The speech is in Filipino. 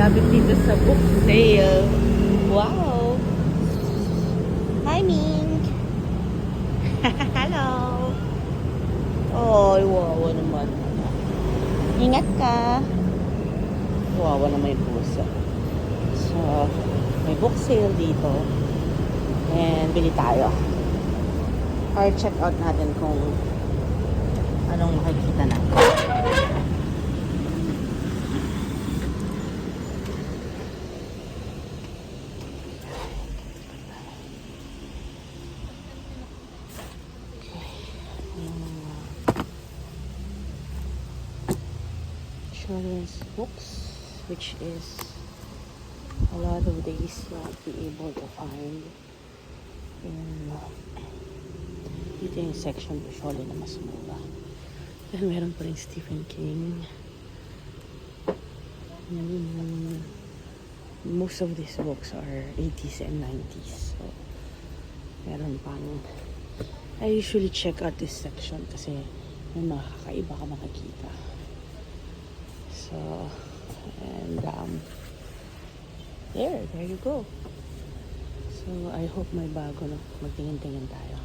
natin dito sa book sale. Wow! Hi, Ming! Hello! Oh, wawa naman. Ingat ka! Wawa naman yung pusa. So, may book sale dito. And bili tayo. Or check out natin kung anong makikita natin. Children's books, which is a lot of days you won't be able to find in dito yung section usually na mas mura. Then meron pa rin Stephen King. Most of these books are 80s and 90s, so meron pang I usually check out this section kasi may mga kakaiba ka makikita. So, and there you go. So, I hope may bago na. Magtingin-tingin tayo.